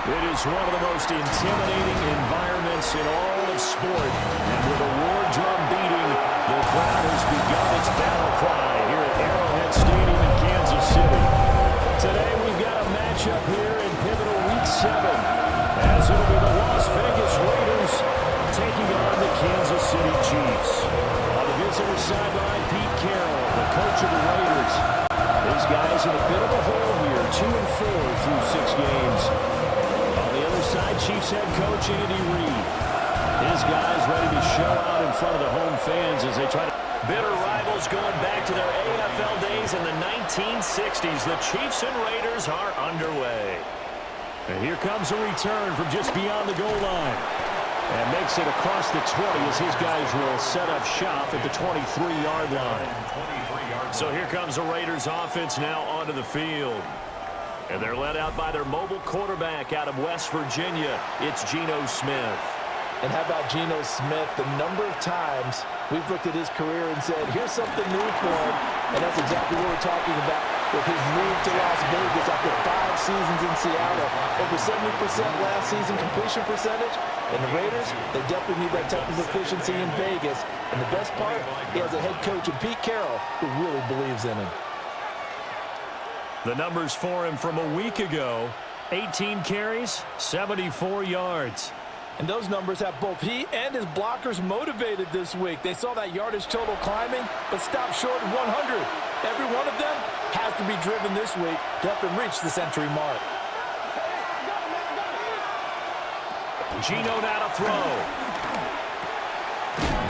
It is one of the most intimidating environments in all of sport. And with a war drum beating, the crowd has begun its battle cry here at Arrowhead Stadium in Kansas City. Today we've got a matchup here in pivotal Week 7, as it'll be the Las Vegas Raiders taking on the Kansas City Chiefs. On the visitor sideline, Pete Carroll, the coach of the Raiders. These guys in a bit of a hole here, 2-4 through 6 games. On the other side, Chiefs head coach Andy Reid. His guys ready to show out in front of the home fans as they try to... Bitter rivals going back to their AFL days in the 1960s. The Chiefs and Raiders are underway. And here comes a return from just beyond the goal line. And makes it across the 20 as his guys will set up shop at the 23-yard line. So here comes the Raiders offense now onto the field. And they're led out by their mobile quarterback out of West Virginia. It's Geno Smith. And how about Geno Smith? The number of times we've looked at his career and said, here's something new for him. And that's exactly what we're talking about with his move to Las Vegas after 5 seasons in Seattle. Over 70% last season completion percentage. And the Raiders, they definitely need that type of efficiency in Vegas. And the best part, he has a head coach in Pete Carroll who really believes in him. The numbers for him from a week ago, 18 carries, 74 yards. And those numbers have both he and his blockers motivated this week. They saw that yardage total climbing, but stopped short of 100. Every one of them has to be driven this week to help him reach the century mark. Geno now to throw.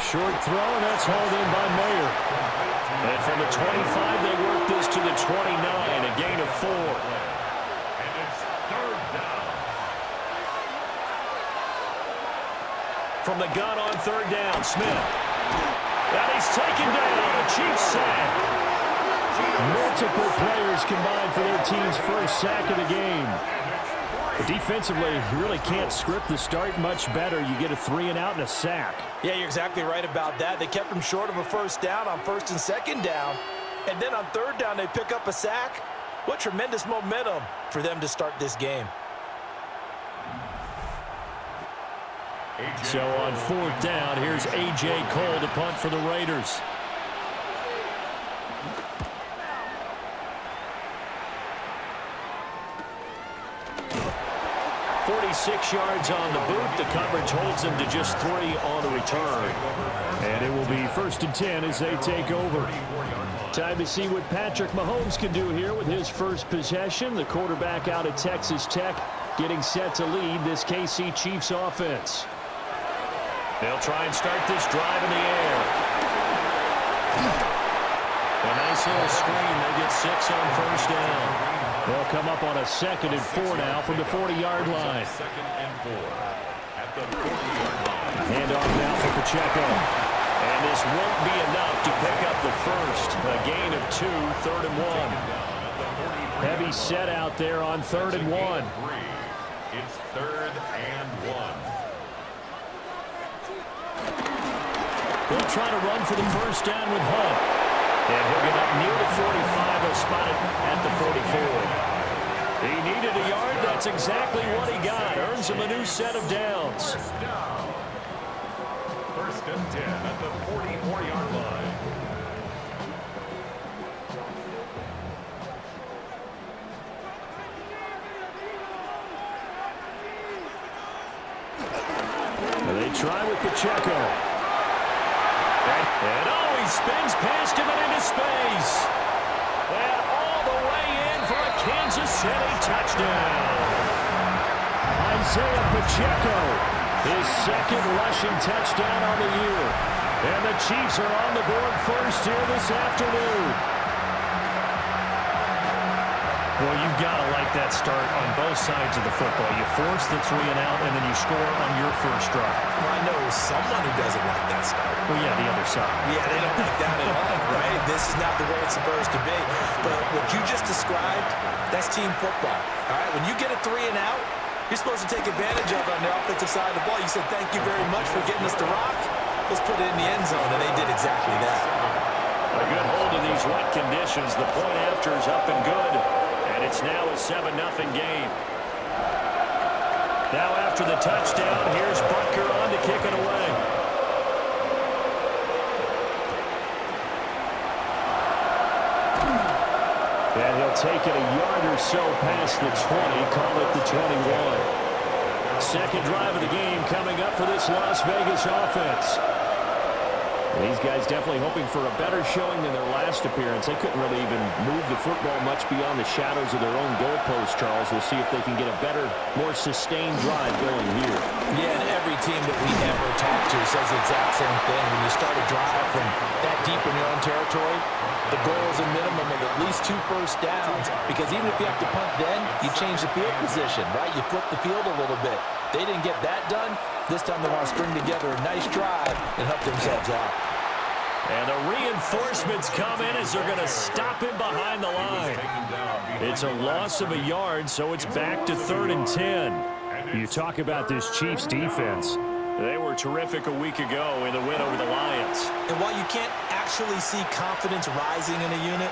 Short throw, and that's hauled in by Mayer. And from the 25, they work this to the 29, a gain of 4. And it's third down. From the gun on third down, Smith. And he's taken down, a Chiefs sack. Multiple players combined for their team's first sack of the game. Defensively, you really can't script the start much better. You get a 3-and-out and a sack. Yeah, you're exactly right about that. They kept him short of a first down on first and second down. And then on third down, they pick up a sack. What tremendous momentum for them to start this game. So on fourth down, here's A.J. Cole to punt for the Raiders. 46 yards on the boot. The coverage holds him to just 3 on the return. And it will be 1st and 10 as they take over. Time to see what Patrick Mahomes can do here with his first possession. The quarterback out of Texas Tech getting set to lead this KC Chiefs offense. They'll try and start this drive in the air. A nice little screen. They get 6 on first down. They'll come up on a 2nd and 4 now from the 40-yard line. Handoff now for Pacheco. And this won't be enough to pick up the first. A gain of 2, 3rd and 1. Heavy set out there on 3rd and 1. It's 3rd and 1. They'll try to run for the first down with Hunt. And he'll get up near the 45. He'll spot it at the 44. He needed a yard. That's exactly what he got. Earns him a new set of downs. 1st and 10 at the 44-yard line. They try with Pacheco. And he spins past him and into space. And all the way in for a Kansas City touchdown. Isaiah Pacheco, his 2nd rushing touchdown on the year. And the Chiefs are on the board first here this afternoon. Well, you've got to like that start on both sides of the football. You force the 3-and-out, and then you score on your first drive. Well, I know someone who doesn't like that start. Well, yeah, the other side. Yeah, they don't like that at all, right? This is not the way it's supposed to be. But what you just described, that's team football. All right, when you get a 3-and-out, you're supposed to take advantage of it on the offensive side of the ball. You said, thank you very much for getting us the rock. Let's put it in the end zone, and they did exactly that. A good hold of these wet conditions. The point after is up and good. And it's now a 7-0 game. Now after the touchdown, here's Butker on to kick it away. And he'll take it a yard or so past the 20, call it the 21. Second drive of the game coming up for this Las Vegas offense. These guys definitely hoping for a better showing than their last appearance. They couldn't really even move the football much beyond the shadows of their own goalpost, Charles. We'll see if they can get a better, more sustained drive going here. Yeah, and every team that we ever talk to says the exact same thing. When you start a drive from that deep in your own territory, the goal is a minimum of at least 2 first downs, because even if you have to punt then, you change the field position, right? You flip the field a little bit. They didn't get that done. This time they want to string together a nice drive and help themselves out. And the reinforcements come in as they're going to stop him behind the line. It's a loss of a yard, so it's back to 3rd and 10. You talk about this Chiefs defense. They were terrific a week ago in the win over the Lions. And while you can't actually see confidence rising in a unit,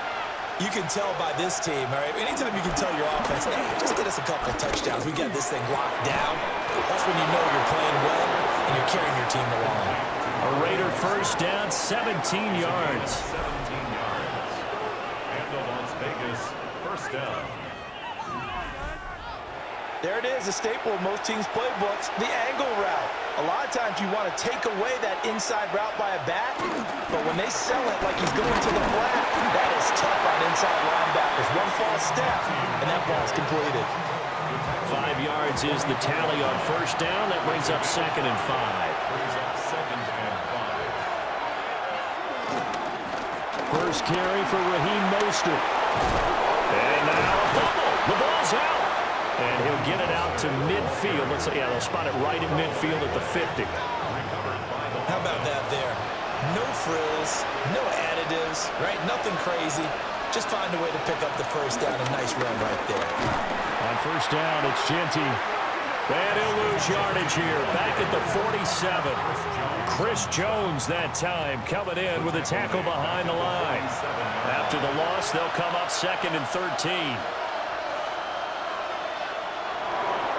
you can tell by this team, all right? Anytime you can tell your offense, hey, just get us a couple of touchdowns. We got this thing locked down. That's when you know you're playing well and you're carrying your team along. A Raider first down, 17 yards. 17 yards. And the Las Vegas first down. There it is, a staple of most teams' playbooks, the angle route. A lot of times you want to take away that inside route by a back, but when they sell it like he's going to the flat, that is tough on inside linebackers. One false step, and that ball's completed. 5 yards is the tally on first down. That brings up 2nd and 5. Brings up 2nd and 5. First carry for Raheem Mostert. And now a fumble. The ball's out. And he'll get it out to midfield. Let's say, they'll spot it right at midfield at the 50. How about that there? No frills, no additives, right? Nothing crazy. Just find a way to pick up the first down. A nice run right there. On first down, it's Genty. And he'll lose yardage here. Back at the 47. Chris Jones that time coming in with a tackle behind the line. After the loss, they'll come up 2nd and 13.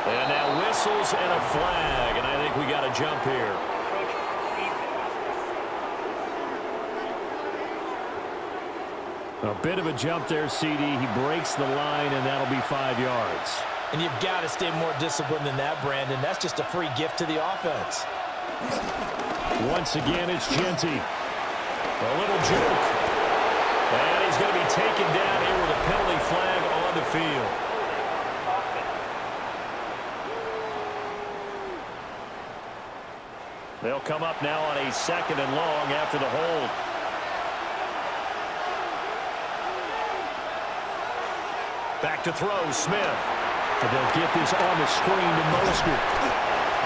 And now whistles and a flag, and I think we got a jump here. A bit of a jump there, CD. He breaks the line, and that'll be 5 yards. And you've got to stay more disciplined than that, Brandon. That's just a free gift to the offense. Once again, it's Genty. A little juke. And he's going to be taken down here with a penalty flag on the field. They'll come up now on a 2nd and long after the hold. Back to throw, Smith. And they'll get this on the screen to Mostert.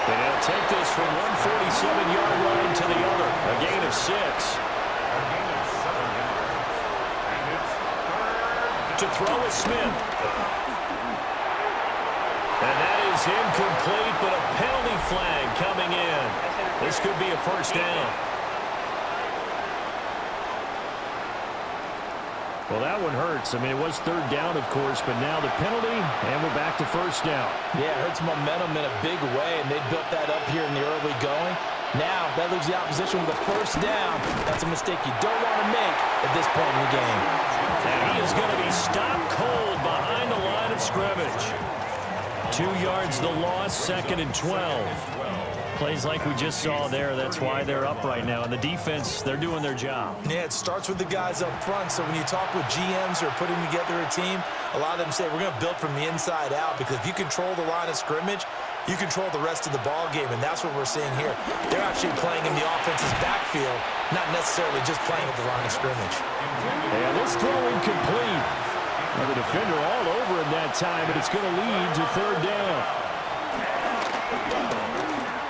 And he'll take this from 147-yard line to the other. A gain of 6. A gain of 7 yards. And it's 3rd. To throw is Smith. And that is incomplete, but a penalty flag coming in. This could be a first down. Well, that one hurts. I mean, it was 3rd down, of course, but now the penalty, and we're back to first down. Yeah, it hurts momentum in a big way, and they built that up here in the early going. Now, that leaves the opposition with a first down. That's a mistake you don't want to make at this point in the game. And he is going to be stopped cold behind the line of scrimmage. 2 yards the loss, 2nd and 12. Plays like we just saw there. That's why they're up right now. And the defense, they're doing their job. Yeah, it starts with the guys up front. So when you talk with GMs who are putting together a team, a lot of them say we're going to build from the inside out, because if you control the line of scrimmage, you control the rest of the ball game, and that's what we're seeing here. They're actually playing in the offense's backfield, not necessarily just playing at the line of scrimmage. And this throw incomplete. Well, the defender all over him that time, but it's going to lead to 3rd down.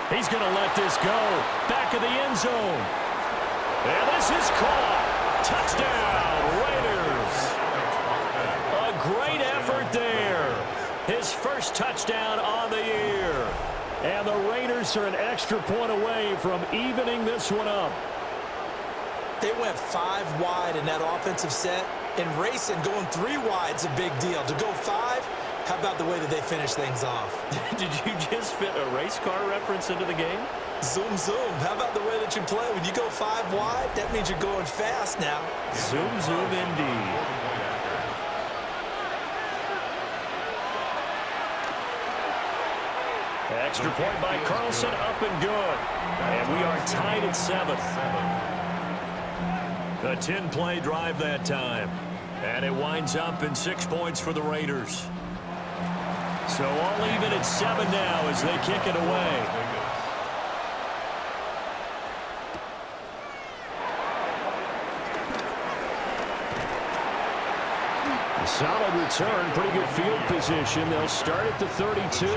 He's going to let this go. Back of the end zone. And this is caught. Touchdown, Raiders. A great effort there. His first touchdown on the year. And the Raiders are an extra point away from evening this one up. They went 5 wide in that offensive set, and racing going 3 wide is a big deal. To go 5, How about the way that they finish things off? Did you just fit a race car reference into the game? Zoom, zoom. How about the way that you play? When you go 5 wide, that means you're going fast now. Zoom, zoom indeed. Extra point by Carlson, up and good. And we are tied at 7. A 10-play drive that time. And it winds up in 6 points for the Raiders. So all even at 7 now as they kick it away. Solid return, pretty good field position. They'll start at the 32.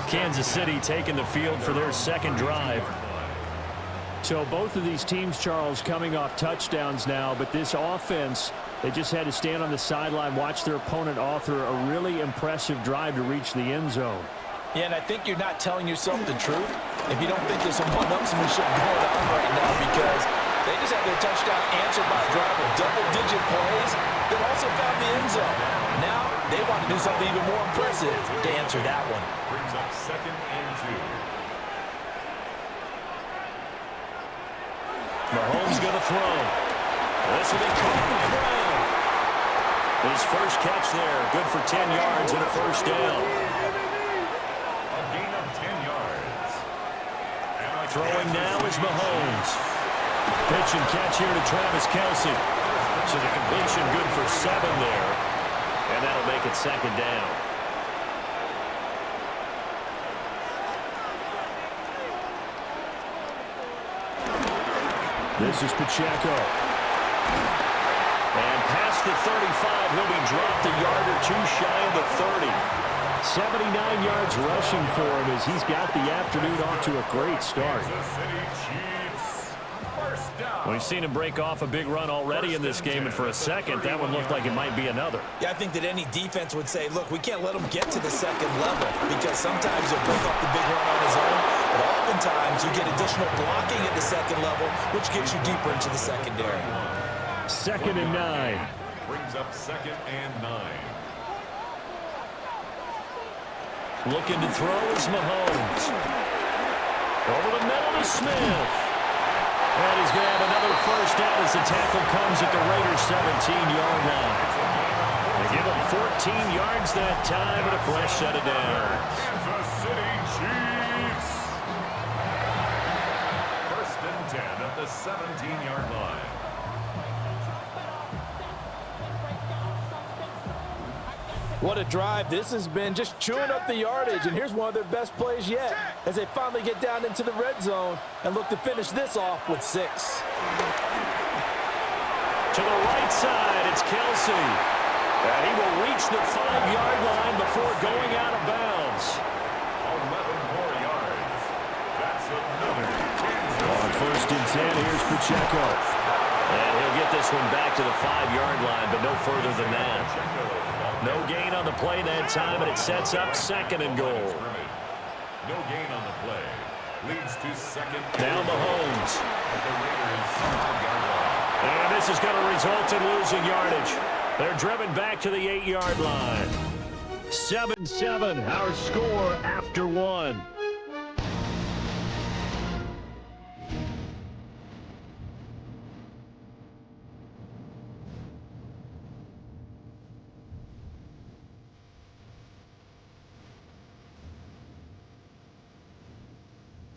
Kansas City taking the field for their second drive. So both of these teams, Charles, coming off touchdowns now, but this offense, they just had to stand on the sideline, watch their opponent author a really impressive drive to reach the end zone. Yeah, and I think you're not telling yourself the truth if you don't think there's some one-upsmanship going on right now, because they just had their touchdown answered by a drive of double-digit plays that also found the end zone. Now they want to do something even more impressive to answer that one. Brings up 2nd and 2. Mahomes going to throw. This will be caught on the ground. His first catch there, good for 10 yards and a first down. A gain of 10 yards. Throwing now is Mahomes. Pitch and catch here to Travis Kelce. So the completion good for 7 there. And that'll make it 2nd down. This is Pacheco. And past the 35, he'll be dropped a yard or 2 shy of the 30. 79 yards rushing for him as he's got the afternoon off to a great start. Kansas City Chiefs. First down. We've seen him break off a big run already in this game, and for a second, that one looked like it might be another. Yeah, I think that any defense would say, look, we can't let him get to the 2nd level, because sometimes he'll break off the big run on his own, but oftentimes you get additional blocking at the 2nd level, which gets you deeper into the secondary. 2nd and 9. Brings up 2nd and 9. Looking to throw is Mahomes. Over the middle to Smith. And he's going to have another first down as the tackle comes at the Raiders' 17-yard line. They give him 14 yards that time and a fresh set of downs. Kansas City Chiefs. 1st and 10 at the 17-yard line. What a drive this has been, just chewing up the yardage, and here's one of their best plays yet as they finally get down into the red zone and look to finish this off with 6. To the right side, it's Kelce. And he will reach the 5-yard line before going out of bounds. 11 more yards. That's another Kansas. On 1st and 10, here's Pacheco. And he'll get this one back to the 5-yard line, but no further than that. No gain on the play that time, and it sets up 2nd and goal. No gain on the play. Leads to 2nd. Now Mahomes. At the Raiders' 5-yard line. And this is going to result in losing yardage. They're driven back to the 8-yard line. 7-7, our score after 1.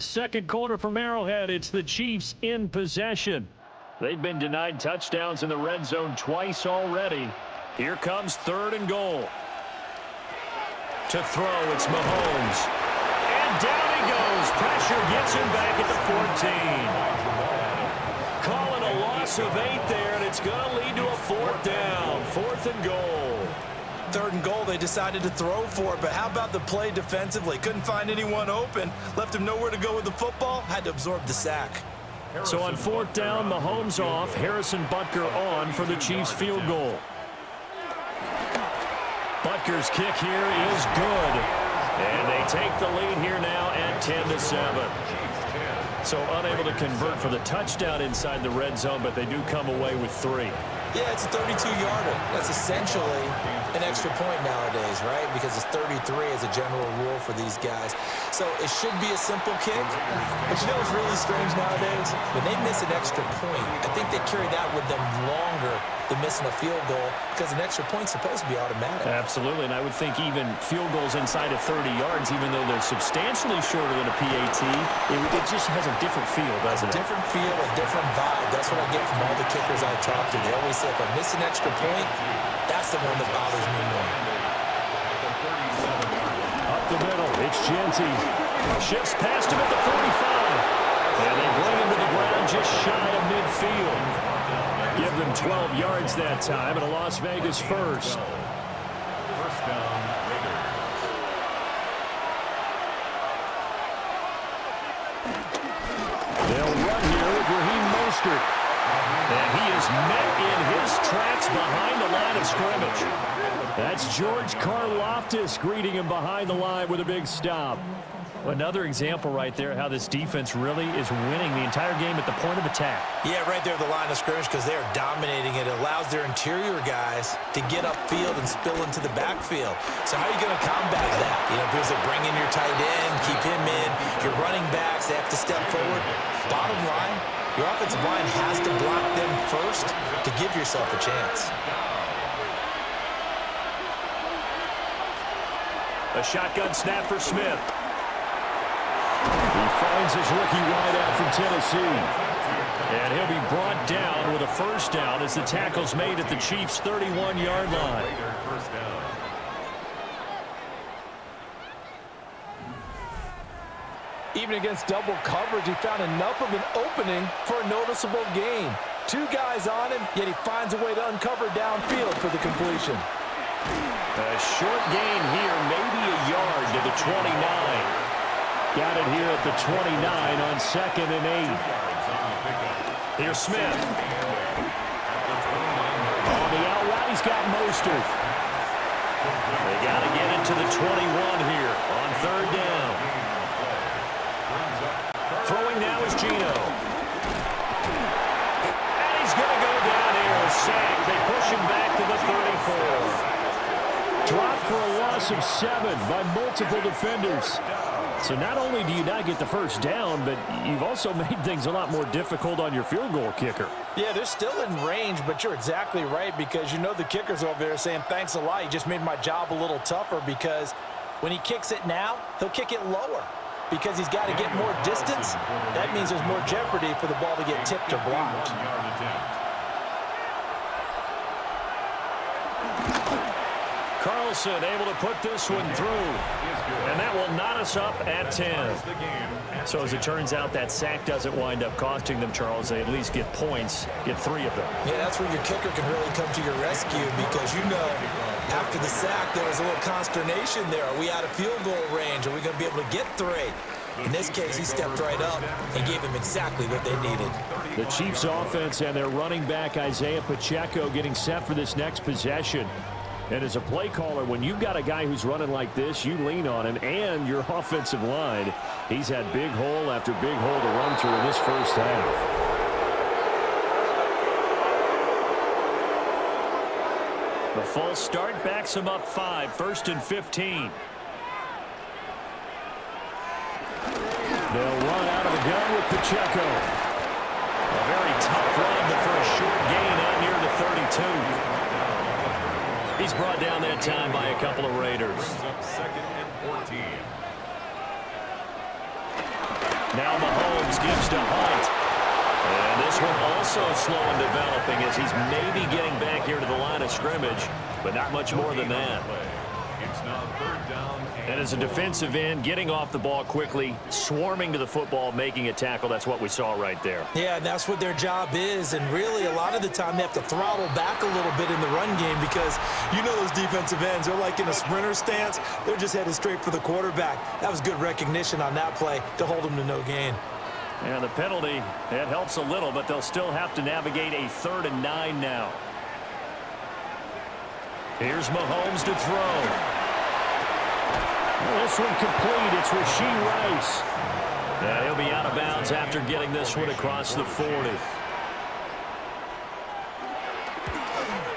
Second quarter from Arrowhead, it's the Chiefs in possession. They've been denied touchdowns in the red zone twice already. Here comes 3rd and goal. To throw, it's Mahomes. And down he goes. Pressure gets him back at the 14. Calling a loss of 8 there, and it's going to lead to a 4th down. 4th and goal. 3rd and goal, they decided to throw for it, but how about the play defensively? Couldn't find anyone open, left him nowhere to go with the football, had to absorb the sack. So on 4th down, Mahomes off, Harrison Butker on for the Chiefs field goal. Butker's kick here is good. And they take the lead here now at 10-7. So unable to convert for the touchdown inside the red zone, but they do come away with 3. Yeah, it's a 32-yarder. That's essentially an extra point nowadays, right? Because it's 33 as a general rule for these guys. So it should be a simple kick. But you know what's really strange nowadays? When they miss an extra point, I think they carry that with them longer than missing a field goal because an extra point's supposed to be automatic. Absolutely, and I would think even field goals inside of 30 yards, even though they're substantially shorter than a PAT, it just has a different feel, doesn't it? A different feel, a different vibe. That's what I get from all the kickers I talk to. They always say if I miss an extra point, that's the one that bothers me more. Up the middle, it's Genty. Shifts past him at the 45. And they bring him to the ground just shy of midfield. Give them 12 yards that time, and a Las Vegas first. First down, Raiders. They'll run here with Raheem Mostert. And he is met in his tracks behind the line of scrimmage. That's George Karlaftis greeting him behind the line with a big stop. Another example right there how this defense really is winning the entire game at the point of attack. Yeah, right there at the line of scrimmage because they are dominating it. It allows their interior guys to get upfield and spill into the backfield. So how are you going to combat that? You know, because they bring in your tight end, keep him in. Your running backs, they have to step forward. Bottom line, your offensive line has to block them first to give yourself a chance. A shotgun snap for Smith. He finds his rookie wideout from Tennessee. And he'll be brought down with a first down as the tackle's made at the Chiefs' 31-yard line. First down. Even against double coverage, he found enough of an opening for a noticeable gain. Two guys on him, yet he finds a way to uncover downfield for the completion. A short gain here, maybe a yard to the 29. Got it here at the 29 on 2nd and 8. Here's Smith. On the out route, he's got Mostert. They got to get into the 21 here on 3rd down. Throwing now is Geno. And he's going to go down here. Sacked. They push him back to the 34. Dropped for a loss of 7 by multiple defenders. So not only do you not get the first down, but you've also made things a lot more difficult on your field goal kicker. Yeah, they're still in range, but you're exactly right because you know the kicker's over there saying, thanks a lot, you just made my job a little tougher because when he kicks it now, he'll kick it lower because he's got to get more distance. That means there's more jeopardy for the ball to get tipped or blocked. Carlson able to put this one through. And that will knot us up at 10. So as it turns out, that sack doesn't wind up costing them, Charles. They at least get points, get 3 of them. Yeah, that's where your kicker can really come to your rescue because, you know, after the sack, there was a little consternation there. Are we out of field goal range? Are we going to be able to get 3? In this case, he stepped right up and gave them exactly what they needed. The Chiefs' offense and their running back, Isaiah Pacheco, getting set for this next possession. And as a play caller, when you've got a guy who's running like this, you lean on him and your offensive line. He's had big hole after big hole to run through in this first half. The false start backs him up 5, 1st and 15. They'll run out of the gun with Pacheco. A very tough run, but for a short gain out near the 32. He's brought down that time by a couple of Raiders. Up 2nd and 14. Now Mahomes gives to Hunt. And this one also slow in developing as he's maybe getting back here to the line of scrimmage, but not much more than that. It's now 3rd down. And as a defensive end, getting off the ball quickly, swarming to the football, making a tackle, that's what we saw right there. Yeah, and that's what their job is. And really, a lot of the time, they have to throttle back a little bit in the run game because you know those defensive ends, they're like in a sprinter stance. They're just headed straight for the quarterback. That was good recognition on that play to hold them to no gain. And the penalty, it helps a little, but they'll still have to navigate a 3rd and 9 now. Here's Mahomes to throw. This one complete. It's Rashee Rice. And he'll be out of bounds after getting this one across the 40.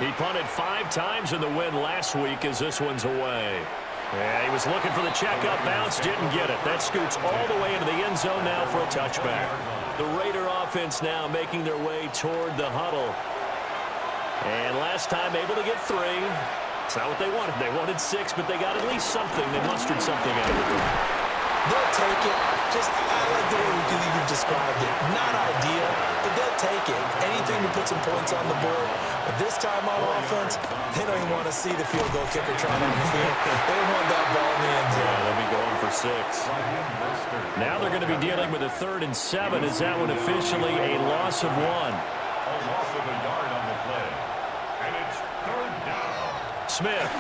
He punted 5 times in the win last week as this one's away. Yeah, he was looking for the checkup bounce, didn't get it. That scoots all the way into the end zone now for a touchback. The Raider offense now making their way toward the huddle. And last time able to get 3. It's not what they wanted. They wanted 6, but they got at least something. They mustered something out of it. They'll take it. Just, I like the way you've described it. Not ideal, but they'll take it. Anything to put some points on the board. But this time on offense, they don't even want to see the field goal kicker trying on the field. They want that ball in the end zone. Yeah, they'll be going for 6. Now they're going to be dealing with a 3rd and 7. Is that one officially a loss of 1? A loss of a yard on the play. And it's 3rd down. Smith.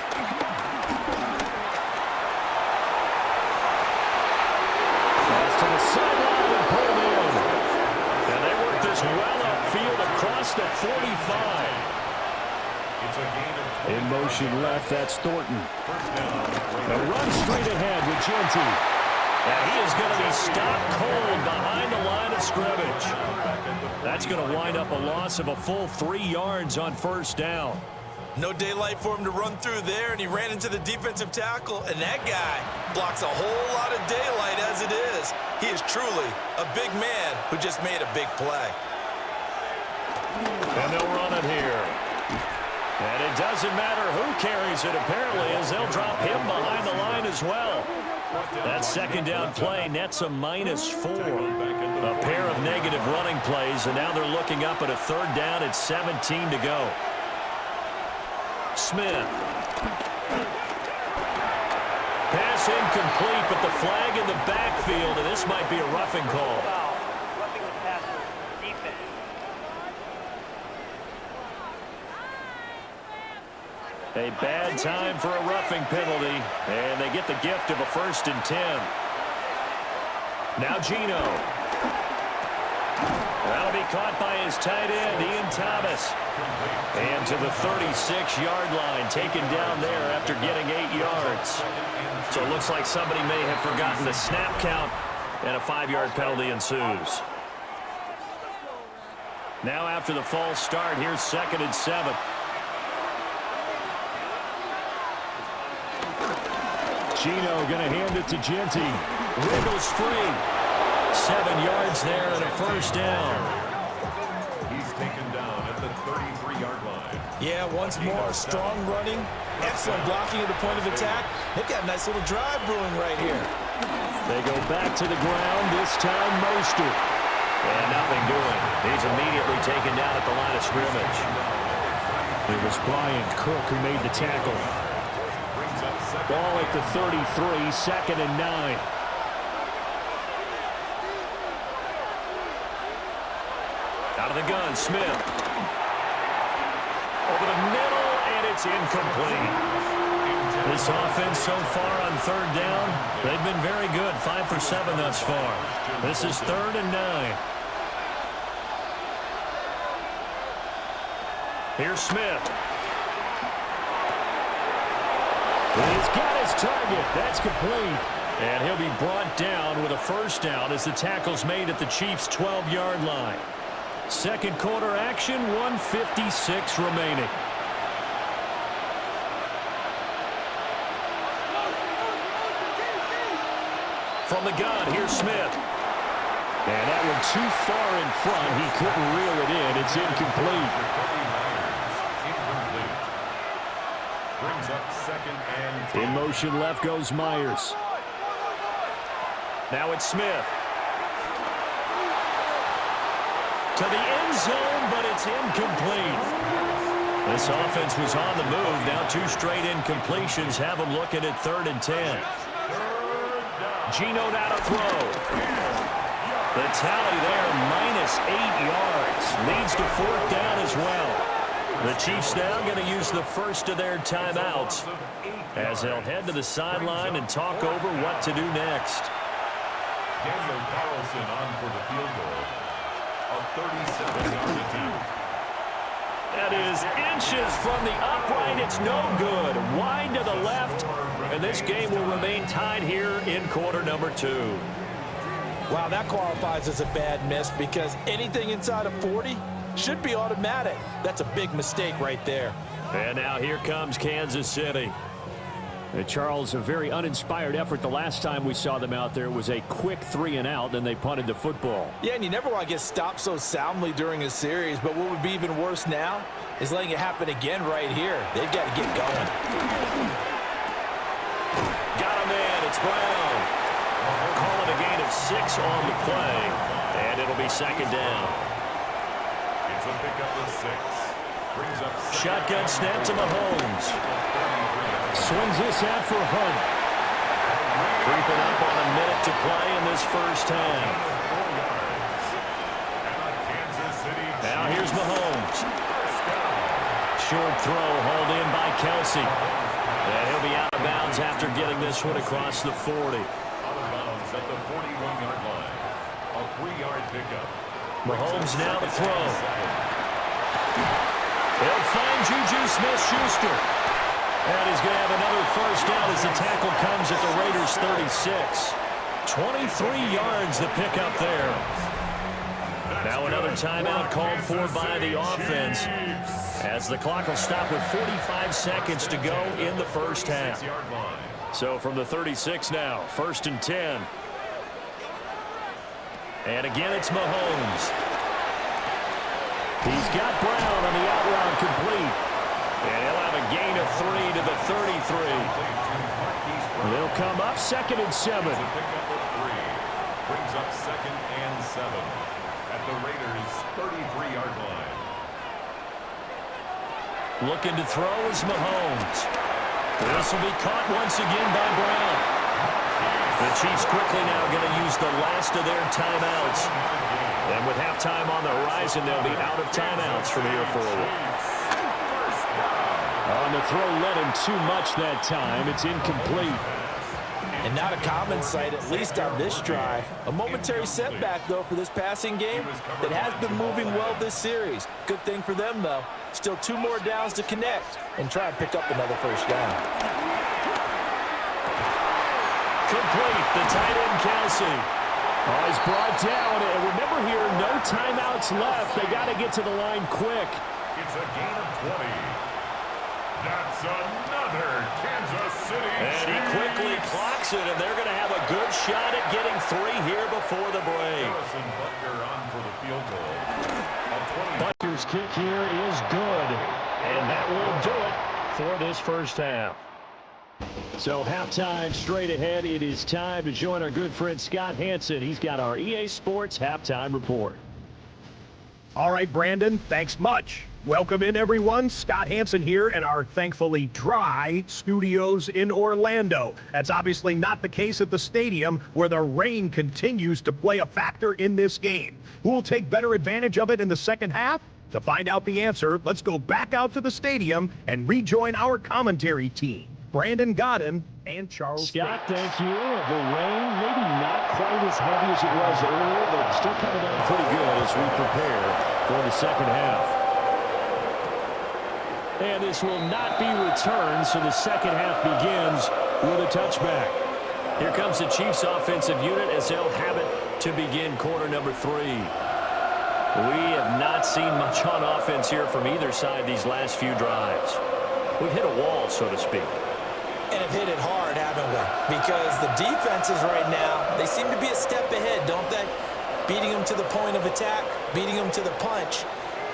Pass to the sideline and pulled in. And they work this well upfield across the 45. It's a gain of In motion left, that's Thornton. first down. A run straight ahead with Genty. And he is going to be stopped cold behind the line of scrimmage. That's going to wind up a loss of a full 3 yards on first down. No daylight for him to run through there, and he ran into the defensive tackle, and that guy blocks a whole lot of daylight as it is. He is truly a big man who just made a big play. And they'll run it here. And it doesn't matter who carries it, apparently, as they'll drop him behind the line as well. That second down play nets a -4. A pair of negative running plays, and now they're looking up at a 3rd down at 17 to go. Smith. Pass incomplete, but the flag in the backfield, and this might be a roughing call. Roughing the passer, defense. A bad time for a roughing penalty, and they get the gift of a 1st and 10. Now Geno. That'll be caught by his tight end, Ian Thomas. And to the 36-yard line, taken down there after getting 8 yards. So it looks like somebody may have forgotten the snap count, and a 5-yard penalty ensues. Now after the false start, here's 2nd and 7. Geno going to hand it to Genty. Wiggles free. 7 yards there and a 1st down. He's taken down at the 33-yard line. Yeah, once more, strong running, excellent blocking at the point of attack. They've got a nice little drive brewing right here. They go back to the ground, this time Mostert. And nothing doing. He's immediately taken down at the line of scrimmage. It was Brian Cook who made the tackle. Ball at the 33, 2nd and 9. Out of the gun, Smith. Over the middle, and it's incomplete. This offense so far on 3rd down, they've been very good, 5 for 7 thus far. This is 3rd and 9. Here's Smith. He's got his target. That's complete. And he'll be brought down with a 1st down as the tackle's made at the Chiefs' 12-yard line. Second quarter action, 1:56 remaining. From the gun, here's Smith. And that one too far in front. He couldn't reel it in. It's incomplete. Brings up 2nd and 10. In motion left goes Myers. Now it's Smith. To the end zone, but it's incomplete. This offense was on the move. Now 2 straight incompletions have them looking at 3rd and 10. Geno now to throw. The tally there, -8 yards. Leads to 4th down as well. The Chiefs now going to use the first of their timeouts as they'll head to the sideline and talk over what to do next. Daniel Carlson on for the field goal. A 37-yard attempt. That is inches from the upright. It's no good. Wide to the left. And this game will remain tied here in quarter number 2. Wow, that qualifies as a bad miss because anything inside of 40, should be automatic. That's a big mistake right there. And now here comes Kansas City. And Charles, a very uninspired effort the last time we saw them out there. It was a quick 3-and-out, then they punted the football. Yeah, and you never want to get stopped so soundly during a series, but what would be even worse now is letting it happen again right here. They've got to get going. Got a man, it's Brown. Call it a gain of 6 on the play, and it'll be second down. It's a pickup of 6. Brings up Shotgun snap to Mahomes. Swings this out for Hunt. Creeping up on a minute to play in this first half. Now here's Mahomes. Short throw hauled in by Kelsey. And he'll be out of bounds after getting this one across the 40. Out of bounds at the 41-yard line. A 3-yard pickup. Mahomes now to throw. He'll find Juju Smith-Schuster. And he's going to have another first down as the tackle comes at the Raiders' 36. 23 yards the pickup there. Now another timeout called for by the offense as the clock will stop with 45 seconds to go in the first half. So from the 36 now, 1st and 10. And again it's Mahomes. He's got Brown on the out route complete. And he'll have a gain of 3 to the 33. They'll come up 2nd and 7. It's a pickup of 3. Brings up 2nd and 7 at the Raiders' 33-yard line. Looking to throw is Mahomes. This will be caught once again by Brown. The Chiefs quickly now going to use the last of their timeouts. And with halftime on the horizon, they'll be out of timeouts from here forward. On the throw, led him too much that time. It's incomplete. And not a common sight, at least on this drive. A momentary setback, though, for this passing game that has been moving well this series. Good thing for them, though. Still 2 more downs to connect and try and pick up another first down. Complete. The tight end, Kelsey. Oh, he's brought down. And remember here, no timeouts left. They got to get to the line quick. It's a gain of 20. That's another Kansas City And he Chiefs. quickly clocks it, and they're going to have a good shot at getting 3 here before the break. Harrison Butker on for the field goal. Butker's kick here is good, and that will do it for this first half. So halftime straight ahead. It is time to join our good friend Scott Hansen. He's got our EA Sports halftime report. All right, Brandon, thanks much. Welcome in, everyone. Scott Hansen here in our thankfully dry studios in Orlando. That's obviously not the case at the stadium, where the rain continues to play a factor in this game. Who will take better advantage of it in the second half? To find out the answer, let's go back out to the stadium and rejoin our commentary team, Brandon Godden and Charles. Scott, thank you. The rain, maybe not quite as heavy as it was earlier, but still coming down pretty good as we prepare for the second half. And this will not be returned, so the second half begins with a touchback. Here comes the Chiefs offensive unit as they'll have it to begin quarter number 3. We have not seen much on offense here from either side these last few drives. We've hit a wall, so to speak. And have hit it hard, haven't we? Because the defenses right now, they seem to be a step ahead, don't they? Beating them to the point of attack, beating them to the punch.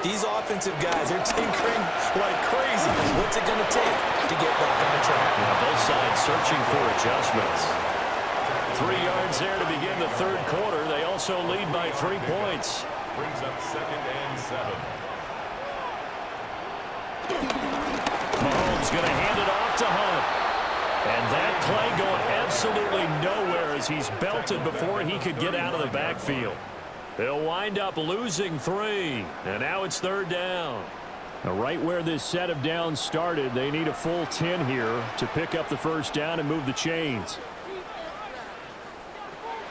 These offensive guys, they're tinkering like crazy. What's it going to take to get back on track? Both sides searching for adjustments. 3 yards there to begin the third quarter. They also lead by 3 points. Brings up 2nd and 7. Mahomes going to hand it off to Hunt. And that play going absolutely nowhere as he's belted before he could get out of the backfield. They'll wind up losing 3. And now it's 3rd down. Now right where this set of downs started, they need a full 10 here to pick up the first down and move the chains.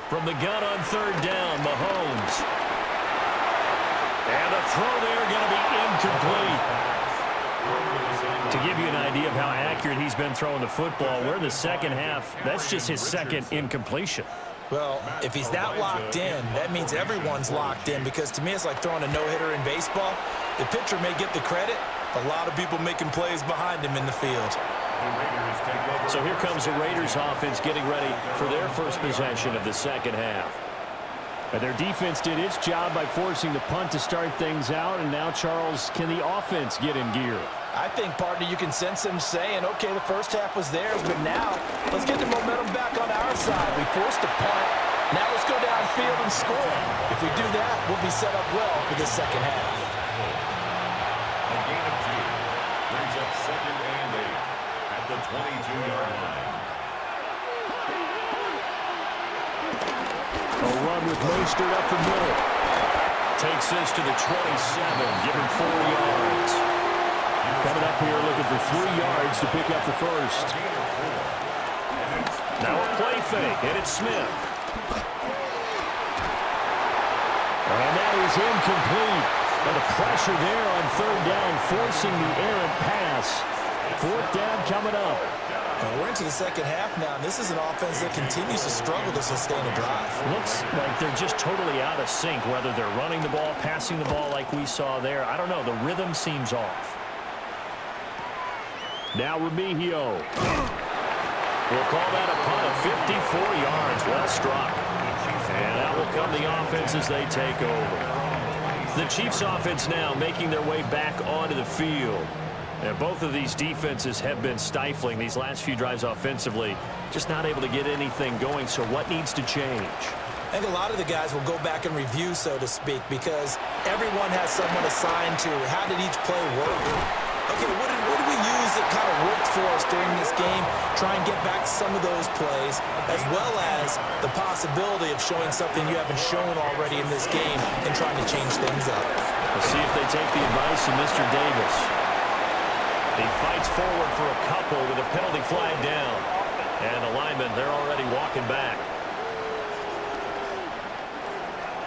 From the gun on 3rd down, Mahomes. And the throw there going to be incomplete. To give you an idea of how accurate he's been throwing the football, we're in the second half. That's just his second incompletion. Well, if he's that locked in, that means everyone's locked in, because to me it's like throwing a no-hitter in baseball. The pitcher may get the credit, a lot of people making plays behind him in the field. So here comes the Raiders offense getting ready for their first possession of the second half. And their defense did its job by forcing the punt to start things out, and now, Charles, can the offense get in gear? I think, partner, you can sense them saying, okay, the first half was theirs, but now let's get the momentum back on our side. We forced a punt. Now let's go downfield and score. If we do that, we'll be set up well for the second half. A gain of 2 brings up 2nd and 8 at the 22-yard line. A run with Mostert up the middle. Takes this to the 27, give him 4 yards. Coming up here looking for 3 yards to pick up the first. Now a play fake, and it's Smith. And that is incomplete. And the pressure there on 3rd down, forcing the errant pass. 4th down coming up. And we're into the second half now. This is an offense that continues to struggle to sustain a drive. Looks like they're just totally out of sync, whether they're running the ball, passing the ball like we saw there. I don't know. The rhythm seems off. Now Remigio. We'll call that a punt of 54 yards. Well struck. And out will come the offense as they take over. The Chiefs offense now making their way back onto the field. And both of these defenses have been stifling these last few drives offensively. Just not able to get anything going. So what needs to change? I think a lot of the guys will go back and review, so to speak, because everyone has someone assigned to how did each play work. Okay, what did we use that kind of worked for us during this game? Try and get back some of those plays, as well as the possibility of showing something you haven't shown already in this game and trying to change things up. Let's see if they take the advice of Mr. Davis. He fights forward for a couple with a penalty flag down. And the linemen, they're already walking back.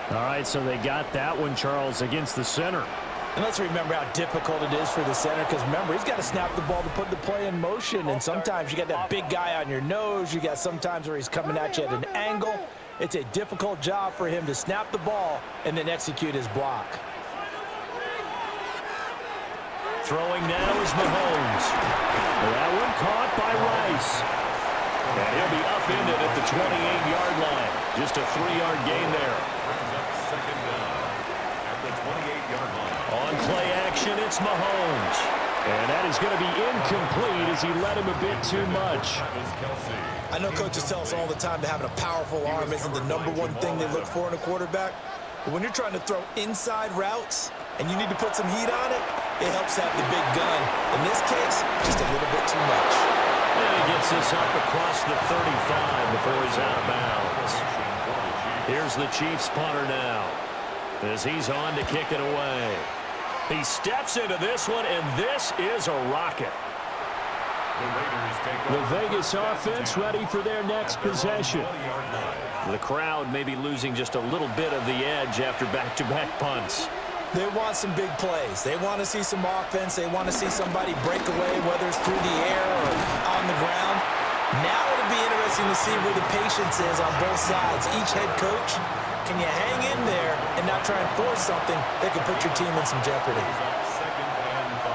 All right, so they got that one, Charles, against the center. And let's remember how difficult it is for the center, because remember, he's got to snap the ball to put the play in motion, and sometimes you got that big guy on your nose. You got sometimes where he's coming at you at an angle. It's a difficult job for him to snap the ball and then execute his block. Throwing now is Mahomes. That one caught by Rice. And he'll be upended at the 28-yard line. Just a 3-yard gain there. Brings up 2nd down at the 28-yard line. On play action, it's Mahomes. And that is going to be incomplete as he led him a bit too much. I know coaches tell us all the time that having a powerful arm isn't the #1 thing they look for in a quarterback. But when you're trying to throw inside routes and you need to put some heat on it, it helps have the big gun. In this case, just a little bit too much. And he gets this up across the 35 before he's out of bounds. Here's the Chiefs punter now as he's on to kick it away. He steps into this one, and this is a rocket. The Vegas offense ready for their next possession. The crowd may be losing just a little bit of the edge after back-to-back punts. They want some big plays. They want to see some offense. They want to see somebody break away, whether it's through the air or on the ground. Now it'll be interesting to see where the patience is on both sides. Each head coach, can you hang in there and not try and force something that could put your team in some jeopardy? 2nd and 5.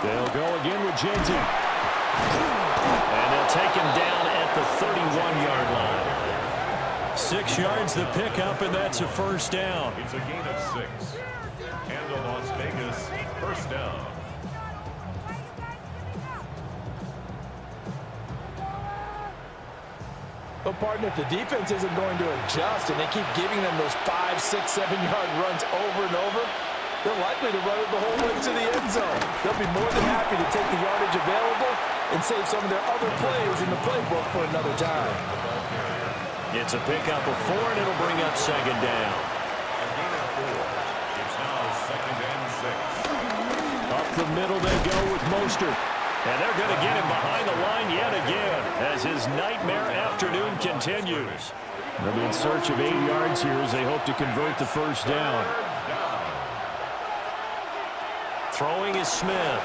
They'll go again with Genty. And they'll take him down at the 31-yard line. 6 yards the pickup, and that's a first down. It's a gain of 6. And the Las Vegas first down. But, partner, if the defense isn't going to adjust and they keep giving them those 5, 6, 7-yard runs over and over, they're likely to run it the whole way to the end zone. They'll be more than happy to take the yardage available and save some of their other plays in the playbook for another time. It's a pickup of 4, and it'll bring up 2nd down. A gain of 4. It's now 2nd and 6. Up the middle they go with Mostert. And they're going to get him behind the line yet again as his nightmare afternoon continues. They'll be in search of 8 yards here as they hope to convert the first down. Throwing is Smith.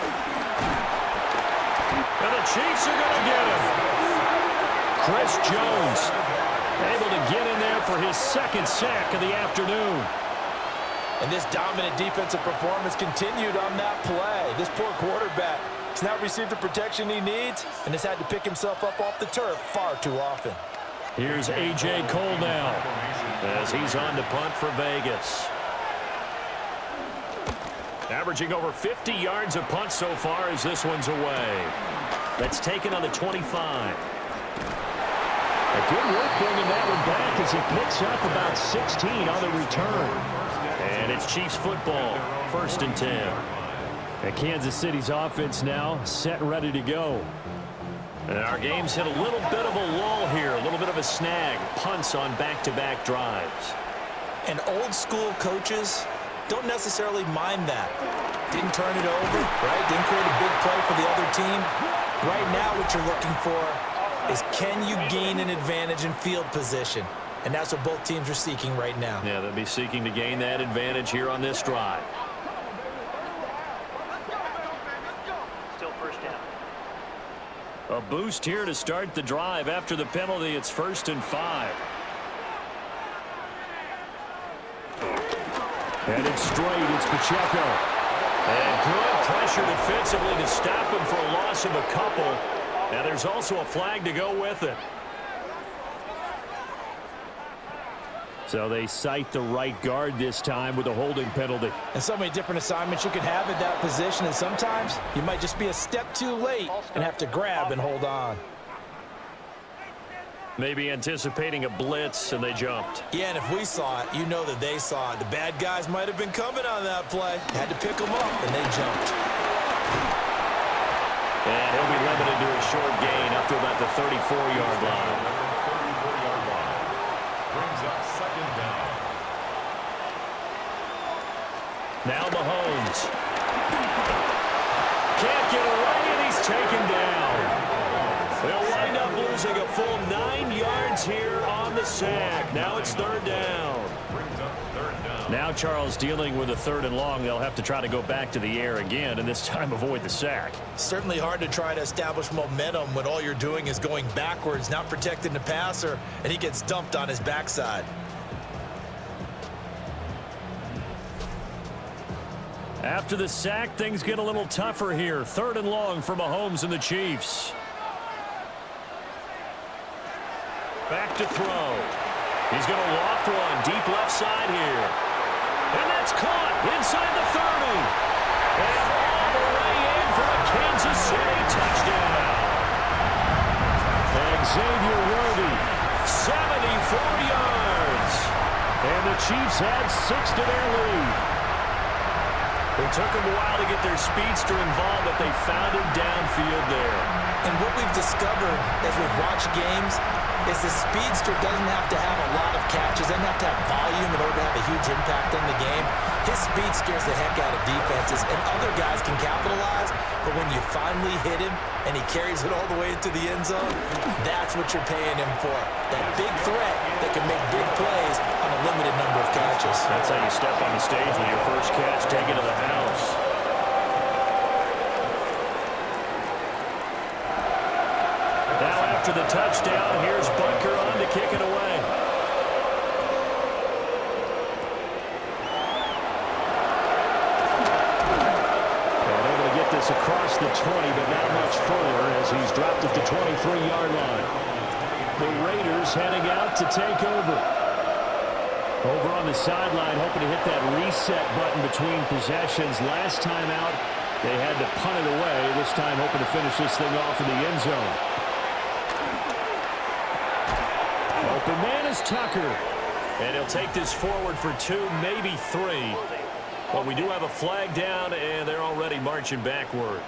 And the Chiefs are going to get him. Chris Jones able to get in there for his second sack of the afternoon. And this dominant defensive performance continued on that play. This poor quarterback has not received the protection he needs and has had to pick himself up off the turf far too often. Here's A.J. Cole now as he's on to punt for Vegas. Averaging over 50 yards a punt so far as this one's away. That's taken on the 25. A good work bringing that one back as he picks up about 16 on the return. And it's Chiefs football, 1st and 10. And Kansas City's offense now set and ready to go. And our game's hit a little bit of a lull here, a little bit of a snag. Punts on back-to-back drives. And old school coaches don't necessarily mind that. Didn't turn it over, right? Didn't create a big play for the other team. Right now what you're looking for is can you gain an advantage in field position? And that's what both teams are seeking right now. Yeah, they'll be seeking to gain that advantage here on this drive. Still first down. A boost here to start the drive. After the penalty, it's 1st and 5. And it's straight. It's Pacheco. And good pressure defensively to stop him for a loss of a couple. Now there's also a flag to go with it. So they cite the right guard this time with a holding penalty. And so many different assignments you can have at that position, and sometimes you might just be a step too late and have to grab and hold on. Maybe anticipating a blitz, and they jumped. Yeah, and if we saw it, you know that they saw it. The bad guys might have been coming on that play. Had to pick them up, and they jumped. And he'll be limited to a short gain up to about the 34-yard line. Brings up 2nd down. Now Mahomes. Can't get away, and he's taken down. They'll wind up losing a full 9 yards here on the sack. Now it's 3rd down. Brings up 3rd down. Now Charles dealing with a 3rd and long. They'll have to try to go back to the air again, and this time avoid the sack. Certainly hard to try to establish momentum when all you're doing is going backwards, not protecting the passer, and he gets dumped on his backside. After the sack, things get a little tougher here. 3rd and long for Mahomes and the Chiefs. Back to throw. He's going to loft one deep left side here. And that's caught inside the 30. And all the way in for a Kansas City touchdown. And Xavier Worthy, 74 yards. And the Chiefs add 6 to their lead. It took them a while to get their speedster involved, but they found him downfield there. And what we've discovered as we've watched games is the speedster doesn't have to have a lot of catches, doesn't have to have volume in order to have a huge impact on the game. His speed scares the heck out of defenses, and other guys can capitalize, but when you finally hit him and he carries it all the way into the end zone, that's what you're paying him for. That big threat that can make big plays on a limited number of catches. That's how you step on the stage with your first catch, take it to the house. Now after the touchdown, here's Bunker on to kick it away. And able to get this across the 20, but not much further as he's dropped at the 23-yard line. The Raiders heading out to take over. Over on the sideline, hoping to hit that reset button between possessions. Last time out, they had to punt it away. This time hoping to finish this thing off in the end zone. Open man is Tucker. And he'll take this forward for 2, maybe 3. But we do have a flag down, and they're already marching backward.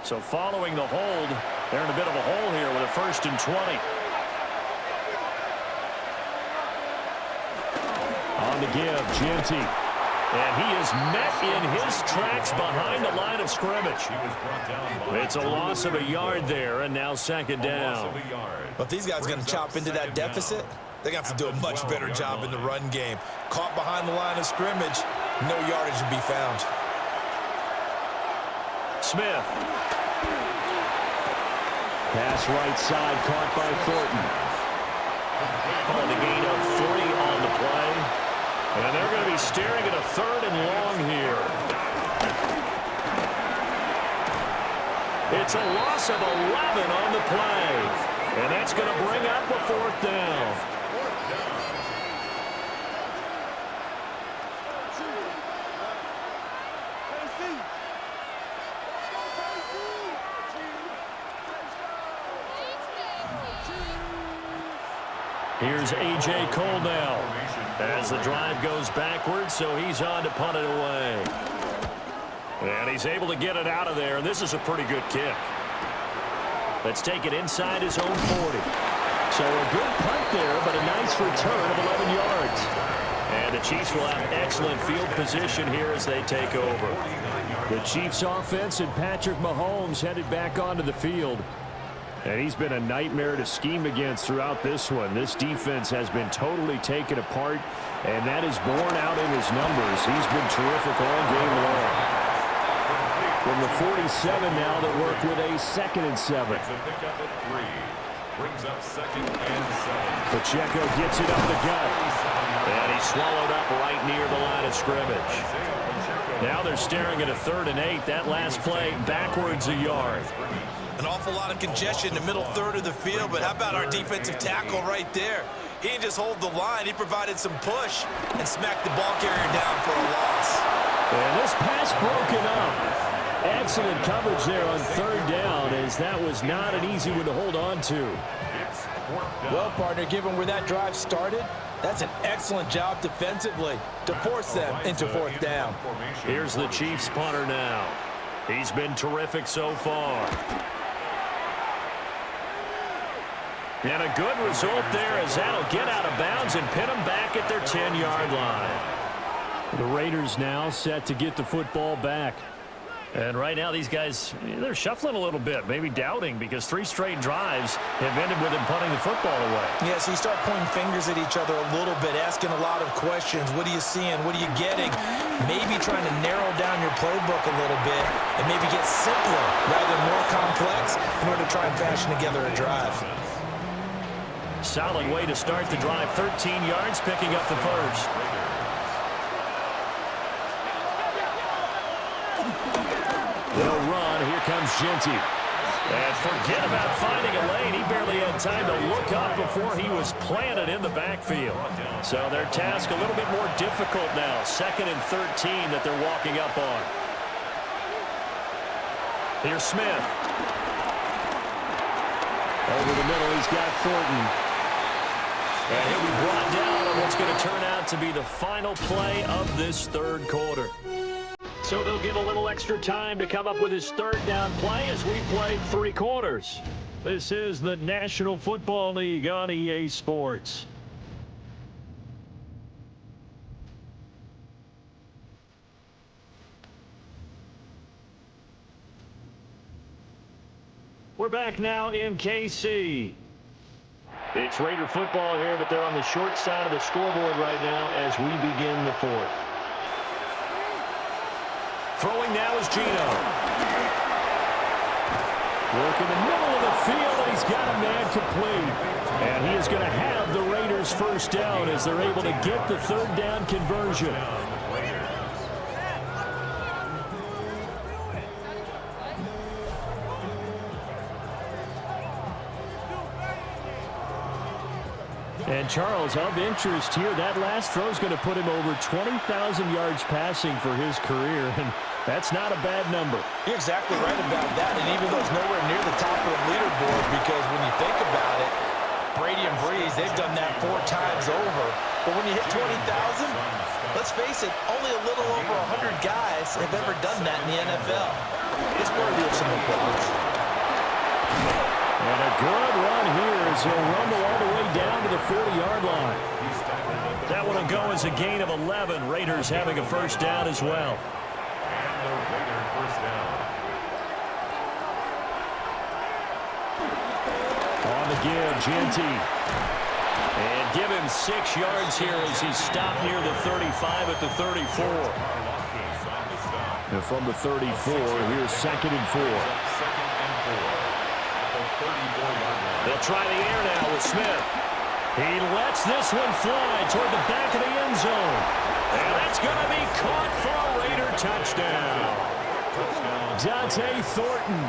So following the hold, they're in a bit of a hole here with a 1st and 20. On the give, Genty. And he is met in his tracks behind the line of scrimmage. It's a loss of a yard there, and now 2nd down. But if these guys are going to chop into that deficit, they're going to have to do a much better job in the run game. Caught behind the line of scrimmage, No yardage to be found. Smith. Pass right side, caught by Thornton. On the gain of 3 on the play. And they're going to be staring at a 3rd and long here. It's a loss of 11 on the play. And that's going to bring up a 4th down. Here's A.J. Cole now as the drive goes backwards, so he's on to punt it away. And he's able to get it out of there, and this is a pretty good kick. Let's take it inside his own 40. So a good punt there, but a nice return of 11 yards. And the Chiefs will have excellent field position here as they take over. The Chiefs offense and Patrick Mahomes headed back onto the field. And he's been a nightmare to scheme against throughout this one. This defense has been totally taken apart, and that is borne out in his numbers. He's been terrific all game long. From the 47 now, that work with a 2nd and 7. It's a pickup at 3. Brings up 2nd and 7. Pacheco gets it up the gut. And he's swallowed up right near the line of scrimmage. Now they're staring at a 3rd and 8. That last play backwards a yard. An awful lot of congestion in the middle 3rd of the field, but how about our defensive tackle right there? He didn't just hold the line. He provided some push and smacked the ball carrier down for a loss. And this pass broken up. Excellent coverage there on 3rd down, as that was not an easy one to hold on to. Well, partner, given where that drive started, that's an excellent job defensively to force them into 4th down. Here's the Chiefs punter now. He's been terrific so far. And a good result there, as that'll get out of bounds and pin them back at their 10-yard line. The Raiders now set to get the football back. And right now, these guys, they're shuffling a little bit, maybe doubting, because 3 straight drives have ended with them punting the football away. Yeah, so you start pointing fingers at each other a little bit, asking a lot of questions. What are you seeing? What are you getting? Maybe trying to narrow down your playbook a little bit and maybe get simpler rather than more complex in order to try and fashion together a drive. Solid way to start the drive. 13 yards, picking up the 1st. They'll run. Here comes Genty. And forget about finding a lane. He barely had time to look up before he was planted in the backfield. So their task a little bit more difficult now. 2nd and 13 that they're walking up on. Here's Smith. Over the middle, he's got Thornton. And he'll be brought down on what's going to turn out to be the final play of this 3rd quarter. So they'll get a little extra time to come up with his 3rd down play as we play 3 quarters. This is the National Football League on EA Sports. We're back now in KC. It's Raider football here, but they're on the short side of the scoreboard right now as we begin the 4th. Throwing now is Gino. Work in the middle of the field, and he's got a man complete. And he is going to have the Raiders' 1st down as they're able to get the 3rd down conversion. And Charles, of interest here, that last throw is going to put him over 20,000 yards passing for his career, and that's not a bad number. You're exactly right about that, and even though it's nowhere near the top of the leaderboard, because when you think about it, Brady and Breeze, they've done that 4 times over. But when you hit 20,000, let's face it, only a little over 100 guys have ever done that in the NFL. It's worthy of some applause. And a good run here as he'll rumble all the way down to the 40-yard line. That one will go as a gain of 11. Raiders having a 1st down as well. And the Raider 1st down. On the give, Genty. And give him 6 yards here as he stopped near the 35 at the 34. And from the 34, here's 2nd and 4. They'll try the air now with Smith. He lets this one fly toward the back of the end zone. And that's going to be caught for a Raider touchdown. Dante Thornton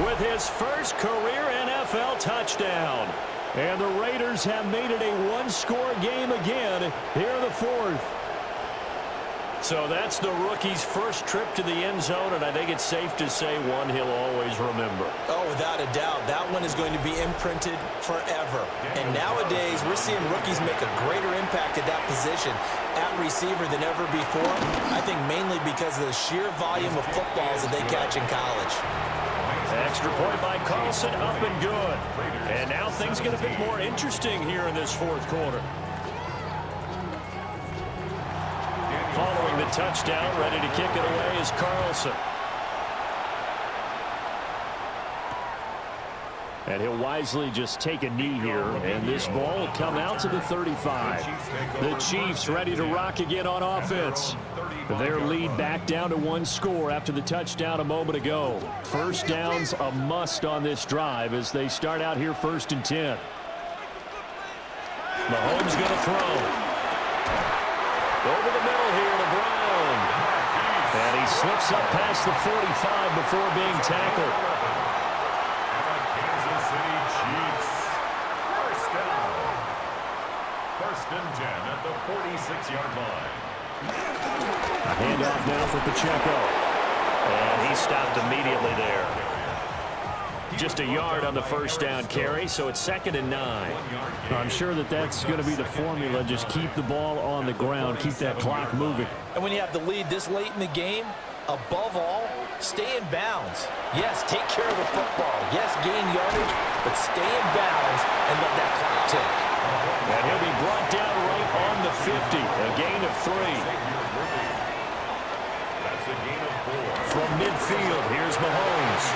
with his first career NFL touchdown. And the Raiders have made it a one-score game again here in the 4th. So that's the rookie's first trip to the end zone, and I think it's safe to say one he'll always remember. Oh, without a doubt. That one is going to be imprinted forever. And nowadays, we're seeing rookies make a greater impact at that position at receiver than ever before. I think mainly because of the sheer volume of footballs that they catch in college. Extra point by Carlson, up and good. And now things get a bit more interesting here in this 4th quarter. Following the touchdown, ready to kick it away is Carlson. And he'll wisely just take a knee here, and this ball will come out to the 35. The Chiefs ready to rock again on offense. Their lead back down to 1 score after the touchdown a moment ago. First down's a must on this drive as they start out here 1st and 10. Mahomes going to throw. Over the middle here to Brown. And he slips up past the 45 before being tackled. Kansas City Chiefs. First down. 1st and 10 at the 46-yard line. A handoff now for Pacheco. And he stopped immediately there. Just a yard on the first down carry, so it's 2nd and 9. I'm sure that's going to be the formula. Just keep the ball on the ground, keep that clock moving. And when you have the lead this late in the game, above all, stay in bounds. Yes, take care of the football. Yes, gain yardage, but stay in bounds and let that clock tick. And he'll be brought down right on the 50, a gain of 3. That's a gain of 4. From midfield, here's Mahomes.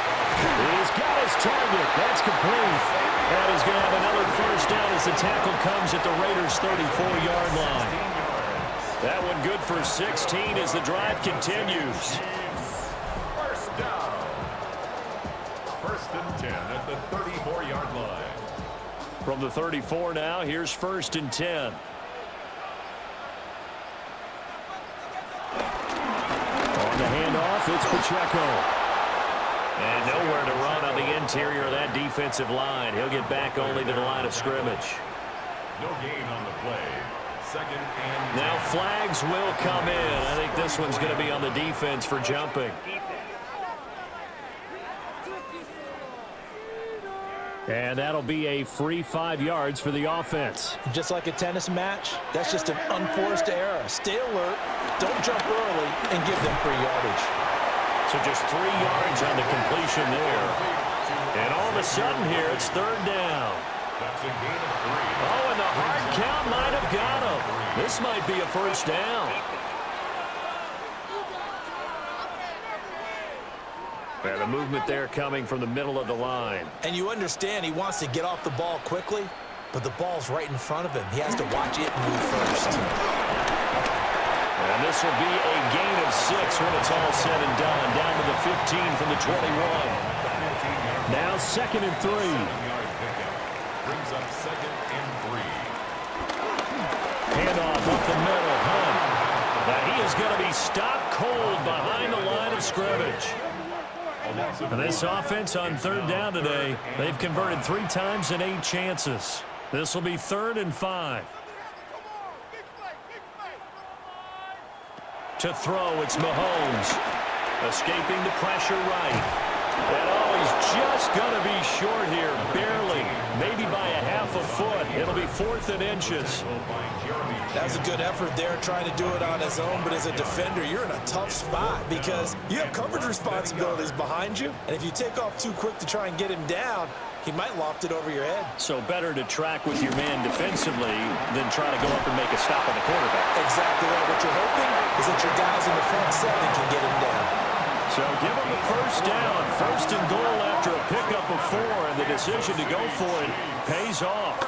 He's got his target. That's complete. And he's going to have another first down as the tackle comes at the Raiders' 34-yard line. That one good for 16 as the drive continues. First down. 1st and 10 at the 34-yard line. From the 34 now, here's 1st and 10. On the handoff, it's Pacheco. And nowhere to run on the interior of that defensive line. He'll get back only to the line of scrimmage. No gain on the play. 2nd and 10. Now flags will come in. I think this one's going to be on the defense for jumping. And that'll be a free 5 yards for the offense. Just like a tennis match, that's just an unforced error. Stay alert, don't jump early, and give them free yardage. So just 3 yards on the completion there. And all of a sudden here, it's 3rd down. That's a gain of 3. Oh, and the hard count might have got him. This might be a first down. And the movement there coming from the middle of the line. And you understand he wants to get off the ball quickly, but the ball's right in front of him. He has to watch it and move first. And this will be a gain of 6 when it's all said and done. Down to the 15 from the 21. Now 2nd and 3. Brings up 2nd and 3. Handoff up the middle. Hunt. Now he is going to be stopped cold behind the line of scrimmage. And this offense on 3rd down today, they've converted 3 times in 8 chances. This will be 3rd and 5. To throw, it's Mahomes. Escaping the pressure right. And oh, he's just going to be short here, barely. Maybe by a half a foot. It'll be 4th and inches. That was a good effort there trying to do it on his own, but as a defender, you're in a tough spot because you have coverage responsibilities behind you, and if you take off too quick to try and get him down, he might loft it over your head. So better to track with your man defensively than try to go up and make a stop on the quarterback. Exactly right. What you're hoping is that your guys in the front 7 can get him down. So give him the first down. 1st and goal after a pickup of 4, and the decision to go for it pays off.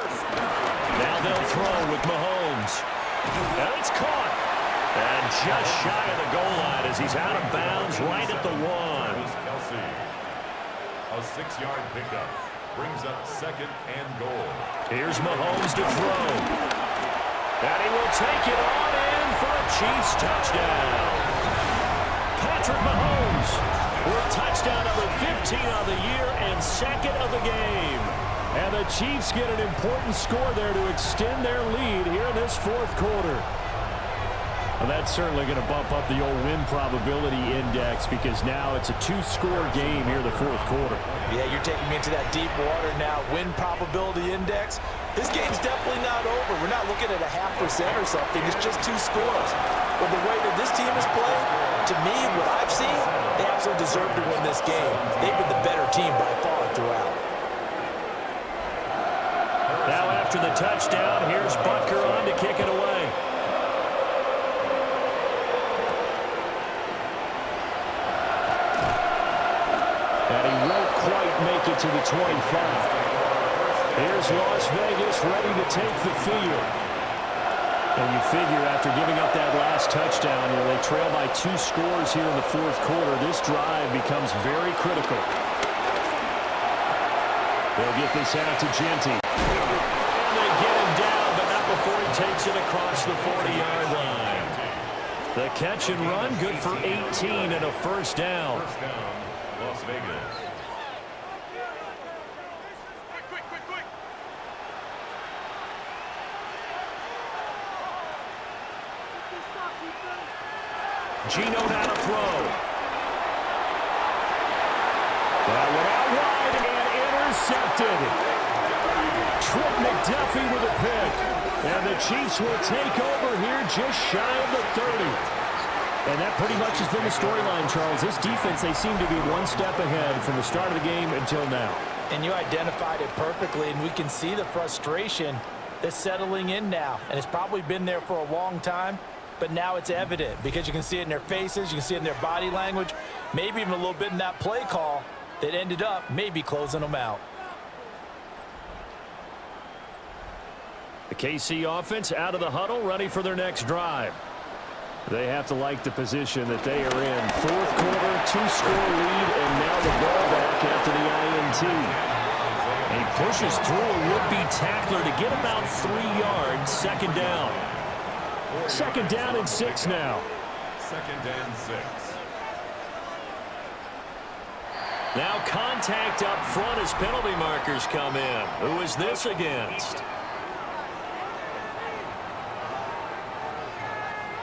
Now they'll throw with Mahomes. And it's caught. And just shy of the goal line as he's out of bounds right at the 1. A 6-yard pickup brings up 2nd and goal. Here's Mahomes to throw. And he will take it on in for a Chiefs touchdown. Patrick Mahomes with touchdown number 15 on the year and 2nd of the game. And the Chiefs get an important score there to extend their lead here in this 4th quarter. Well, that's certainly going to bump up the old win probability index because now it's a 2-score game here in the 4th quarter. Yeah, you're taking me into that deep water now. Win probability index. This game's definitely not over. We're not looking at a 0.5% or something. It's just 2 scores. But the way that this team is playing, to me, what I've seen, they absolutely deserve to win this game. They've been the better team by far throughout. Now after the touchdown, here's Butker on to kick it away. And he won't quite make it to the 25. Here's Las Vegas ready to take the field. And you figure after giving up that last touchdown, they trail by 2 scores here in the 4th quarter. This drive becomes very critical. They'll get this out to Genty. And they get him down, but not before he takes it across the 40-yard line. The catch and run, good for 18 and a first down. First down, Las Vegas. Geno now to throw. That went out wide and intercepted. Trent McDuffie with a pick. And the Chiefs will take over here just shy of the 30. And that pretty much has been the storyline, Charles. This defense, they seem to be one step ahead from the start of the game until now. And you identified it perfectly, and we can see the frustration that's settling in now. And it's probably been there for a long time. But now it's evident because you can see it in their faces, you can see it in their body language, maybe even a little bit in that play call that ended up maybe closing them out. The KC offense out of the huddle, ready for their next drive. They have to like the position that they are in. 4th quarter, 2-score lead, and now the ball back after the INT. And he pushes through a would-be tackler to get about 3 yards, 2nd down. 2nd down and 6 now. 2nd and 6. Now contact up front as penalty markers come in. Who is this against?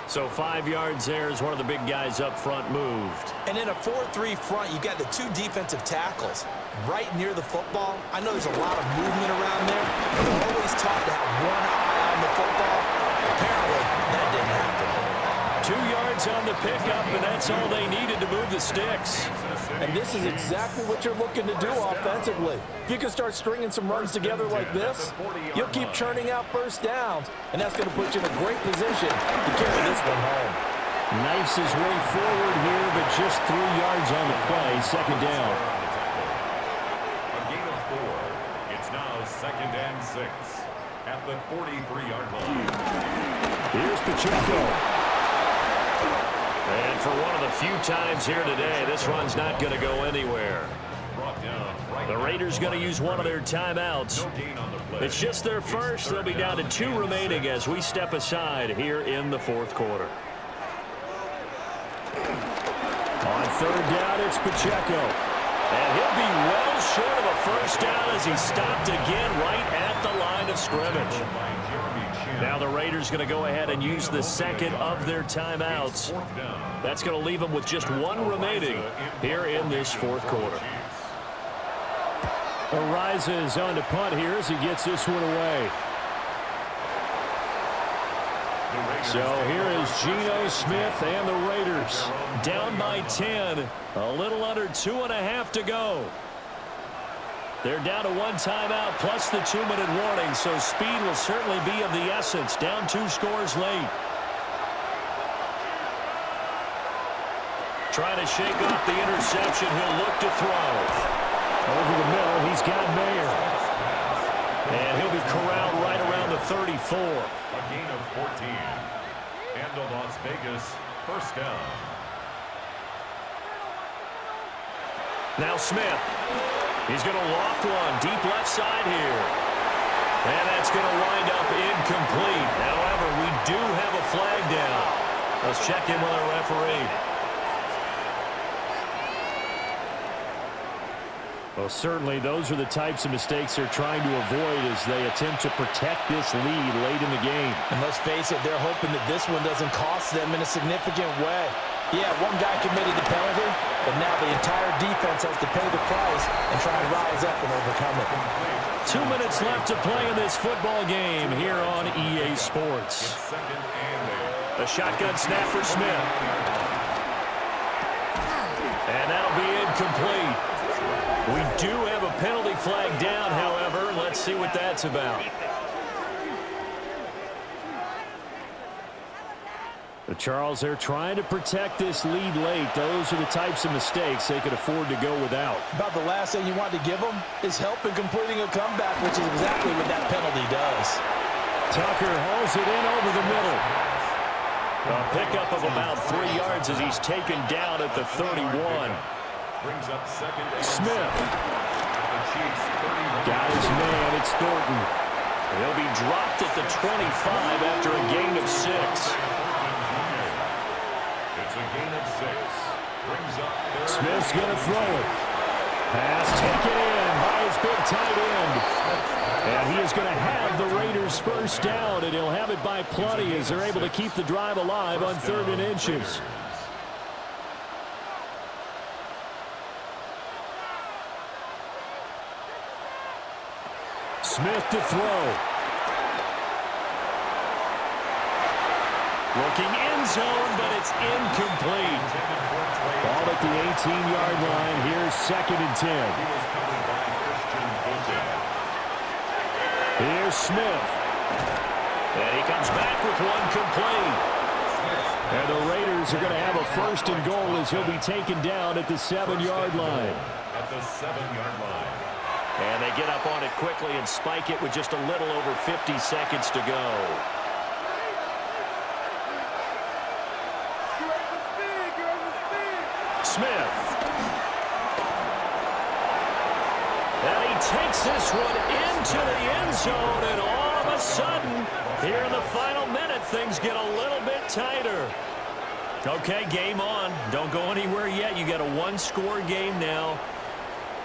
So 5 yards there as one of the big guys up front moved. And in a 4-3 front, you got the 2 defensive tackles right near the football. I know there's a lot of movement around there, but they're always taught to have one eye on the football. Apparently, that didn't happen. 2 yards on the pickup, and that's all they needed to move the sticks. And this is exactly what you're looking to do offensively. If you can start stringing some runs together like this, you'll keep churning out first downs, and that's going to put you in a great position to carry this one home. Knifes his way forward here, but just 3 yards on the play, 2nd down. A gain of 4. It's now 2nd and 6 at the 43-yard line. Here's Pacheco. And for one of the few times here today, this run's not going to go anywhere. The Raiders going to use one of their timeouts. It's just their first. They'll be down to 2 remaining as we step aside here in the 4th quarter. On 3rd down, it's Pacheco. And he'll be well short of a first down as he stopped again right at the line of scrimmage. Now the Raiders going to go ahead and use the 2nd of their timeouts. That's going to leave them with just 1 remaining here in this 4th quarter. Ariza on to punt here as he gets this one away. So here is Geno Smith and the Raiders down by 10. A little under 2.5 to go. They're down to 1 timeout plus the 2-minute warning, so speed will certainly be of the essence. Down 2 scores late. Trying to shake off the interception. He'll look to throw. Over the middle, he's got Mayer. And he'll be corralled right around the 34. A gain of 14. And the Las Vegas first down. Now Smith. He's going to loft one deep left side here. And that's going to wind up incomplete. However, we do have a flag down. Let's check in with our referee. Well, certainly those are the types of mistakes they're trying to avoid as they attempt to protect this lead late in the game. And let's face it, they're hoping that this one doesn't cost them in a significant way. Yeah, one guy committed the penalty, but now the entire defense has to pay the price and try and rise up and overcome it. 2 minutes left to play in this football game here on EA Sports. A shotgun snap for Smith. And that'll be incomplete. We do have a penalty flag down, however. Let's see what that's about. The Charles, they're trying to protect this lead late. Those are the types of mistakes they could afford to go without. About the last thing you want to give them is help in completing a comeback, which is exactly what that penalty does. Tucker hauls it in over the middle. A pickup of about 3 yards as he's taken down at the 31. Brings up second and Smith. The Chiefs 31. Got his man. It's Thornton. He'll be dropped at the 25 after a gain of 6. It's a gain of 6. Brings up third. Smith's going to throw it. Pass taken in by his big tight end. And he is going to have the Raiders first down, and he'll have it by plenty as they're able to keep the drive alive on 3rd and inches. Smith to throw. Looking end zone, but it's incomplete. Ball at the 18-yard line. Here's 2nd and 10. Here's Smith. And he comes back with one complete. And the Raiders are going to have a 1st and goal as he'll be taken down at the 7-yard line. At the 7-yard line. And they get up on it quickly and spike it with just a little over 50 seconds to go. Smith. And he takes this one into the end zone, and all of a sudden, here in the final minute, things get a little bit tighter. Okay, game on. Don't go anywhere yet. You got a one-score game now.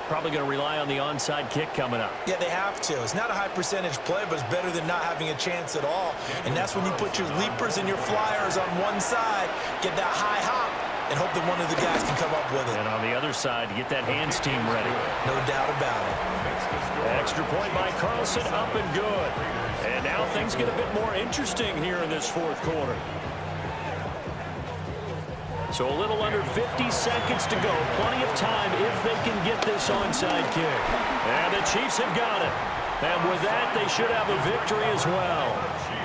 Probably going to rely on the onside kick coming up. Yeah, they have to. It's not a high-percentage play, but it's better than not having a chance at all. And that's when you put your leapers and your flyers on one side, get that high hop, and hope that one of the guys can come up with it. And on the other side, get that hands team ready. No doubt about it. Extra point by Carlson, up and good. And now things get a bit more interesting here in this 4th quarter. So a little under 50 seconds to go. Plenty of time if they can get this onside kick. And the Chiefs have got it. And with that, they should have a victory as well.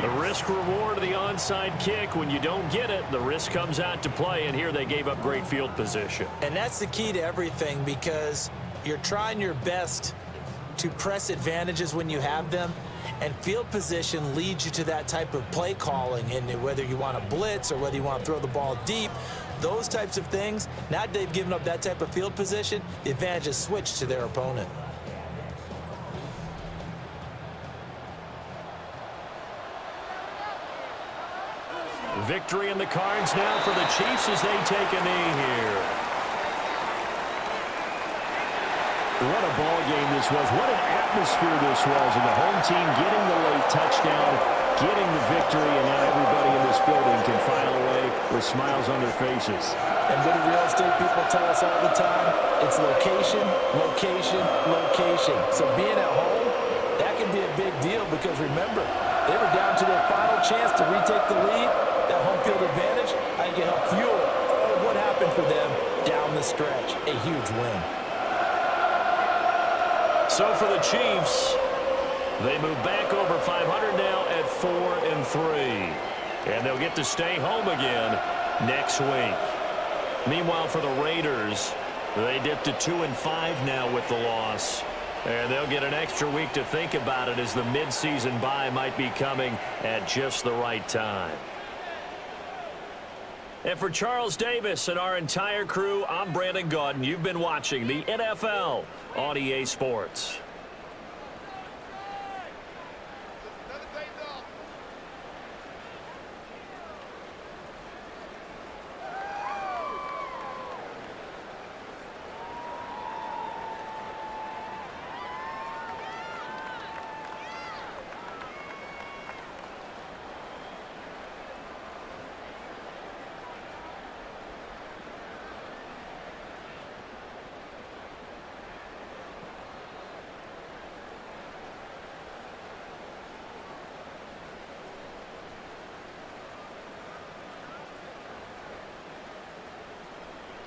The risk-reward of the onside kick, when you don't get it, the risk comes out to play, and here they gave up great field position. And that's the key to everything, because you're trying your best to press advantages when you have them, and field position leads you to that type of play calling. And whether you want to blitz or whether you want to throw the ball deep, those types of things, now that they've given up that type of field position, the advantage is switched to their opponent. Victory in the cards now for the Chiefs as they take a knee here. What a ball game this was. What an atmosphere this was. And the home team getting the late touchdown, getting the victory, and now everybody in this building can file away with smiles on their faces. And what do real estate people tell us all the time? It's location, location, location. So being at home, that can be a big deal because remember, they were down to their final chance to retake the lead. That home field advantage, I think it helped fuel what happened for them down the stretch. A huge win. So for the Chiefs, they move back over 500 now at 4-3. And they'll get to stay home again next week. Meanwhile, for the Raiders, they dipped to 2-5 now with the loss. And they'll get an extra week to think about it as the midseason bye might be coming at just the right time. And for Charles Davis and our entire crew, I'm Brandon Gaudin. You've been watching the NFL on EA Sports.